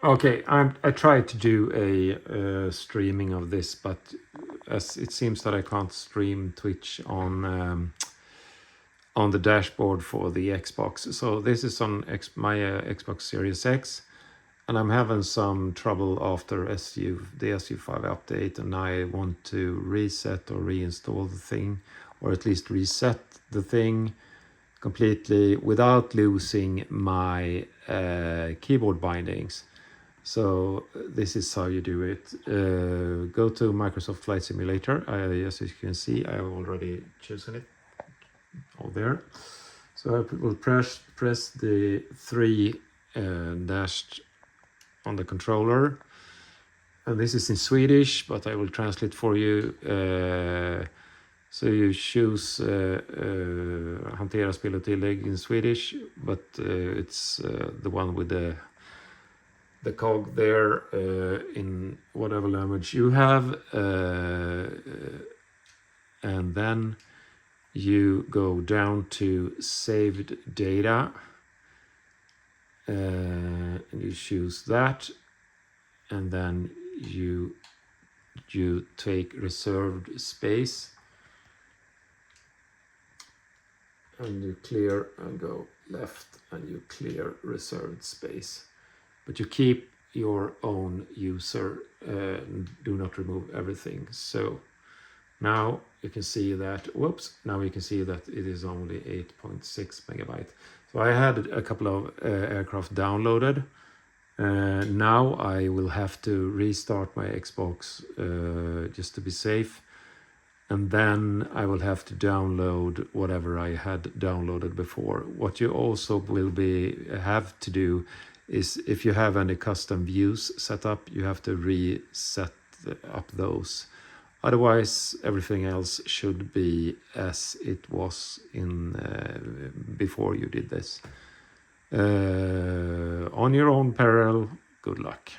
Okay, I tried to do a streaming of this, but as it seems that I can't stream Twitch on the dashboard for the Xbox. So this is on my Xbox Series X, and I'm having some trouble after the SU5 update, and I want to reset or reinstall the thing, or at least reset the thing completely without losing my keyboard bindings. So this is how you do it. Go to Microsoft Flight Simulator. As you can see, I have already chosen it. All there. So I will press the 3 dashed on the controller. And this is in Swedish, but I will translate for you. So you choose hantera spel och tillägg in Swedish, but it's the one with the cog there in whatever language you have, and then you go down to saved data, and you choose that, and then you take reserved space, and you clear and go left, and you clear reserved space. But you keep your own user, and do not remove everything. So now you can see that, now you can see that it is only 8.6 megabyte. So I had a couple of aircraft downloaded. Now I will have to restart my Xbox just to be safe. And then I will have to download whatever I had downloaded before. What you also will have to do is, if you have any custom views set up, you have to reset up those. Otherwise, everything else should be as it was in before you did this. On your own peril, good luck.